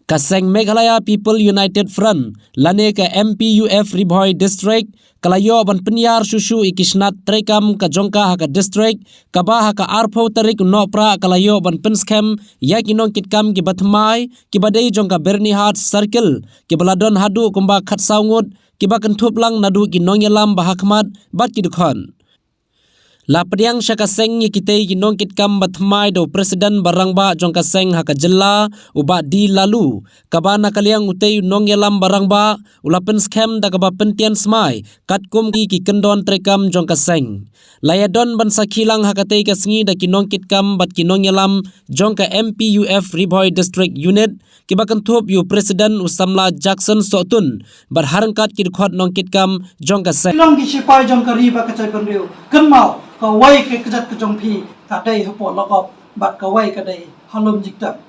Kaseng Meghalaya People United Front lane ke MPUF Ribhoi District kalayo ban penyar susu ikisnat trekam ka jongka haka district kabah haka arpho tarik nopra kalayo ban penskem yakinong kitkam ki bathmai ki badai jongka Bernihat Circle ki baladon hadu kumba khat saungut ki bakentup lang nadu ki nongyalam bahakmat bat ki dukhon La pediang syakaseng kitay ginong kitkam bathmai do presiden barangba jongkaseng haka jella uba di lalu kabana kaliang utay nongyalam barangba ulapen scam da kaba pentian smai katkum ki kendon trekam jongkaseng layadon ban sakhilang hakatay kasngi da kinong kitkam bat kinongyalam jongka MPUF Ribhoi District Unit kibakentup yu presiden usamla Jackson Sotun barharangkat kidkhot nong kitkam jongkaseng long ki sipai jongka riba kacai penriu kenmau kawai ke kejat kejongpi kadai hapot lokop bat kawai kadai halum jikta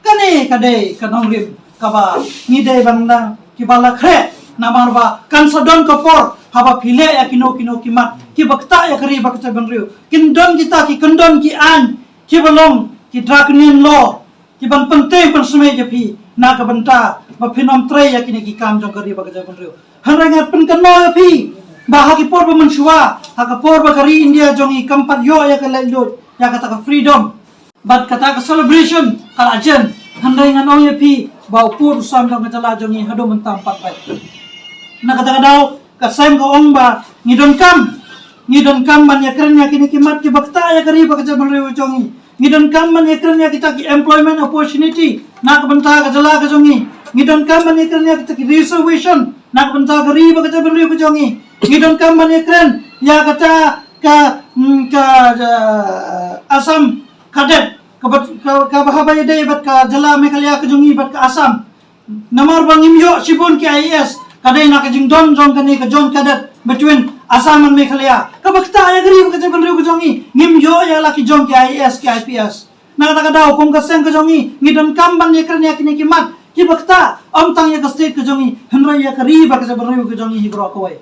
kane kadai kanong rim kaba ngidai bangdang kibala kre namarba kan sadon kapor haba phile ya kino kimat kibakta ya kari bakta banriu kindon kita ki kendon ki an kibalong ki dragnin lo kiban penting pensme japi na kabanta ba phinom tre ya kini ki kam jong kari bakta banriu hanrangat penkano ya pi bahagi porba mensua haka porba kari India jongi kampat yo ya kalailot ya kata ka freedom bat kata ka celebration kala ajen handai ngan ong pi bau pur sam dong kala jongi hado mentam pat bai na kata kadau ka sem ka ong ba ngidon kam ban ya kernya kini kimat ki bakta ya kari bakja bereu jongi ngidon kam ban ya kernya kita ki employment opportunity na ka banta ka jala ka jongi ngidon kam ban ya kernya kita ki reservation na ka banta kari bakja bereu ka jongi ngidon kam ban ekren ya kata ka Asam kadet ka bahaba yade bat ka jala Meghalaya ka jungi bat ka Asam namar bangimyo sibun ki IAS kadai na ka jingdon jong kani ka jon kadet between Asam and Meghalaya ka bakta ya gari ka jaban riu ka jongi ngimyo ya laki jong ki IAS ki IPS na kata daw kung kaseng ka jongi ngidon kam ban ekren ya kini kimat ki bakta om tang ya ka state ka jongi henra ya kari ba ka jaban riu ka jongi hibro ka wai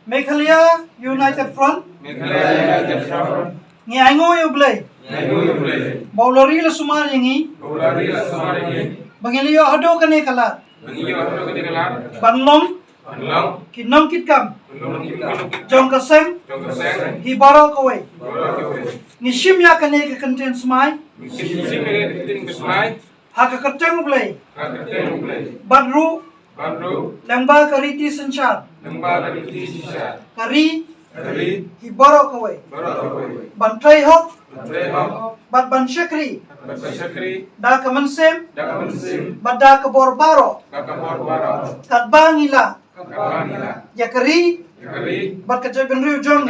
Meghalaya United Front ngi aingo yo blay baulari la sumar yangi bangili yo hado kane kala banlong kinong kitkam jongkaseng hibaro kawai nishim ya kane ka content smai haka kateng blay badru lembah kariti senchar kari hibaro kawai bantrai hok bat ban syakri da kamensem bat da kabor baro kat bangila ya kari bat kajai benriu jong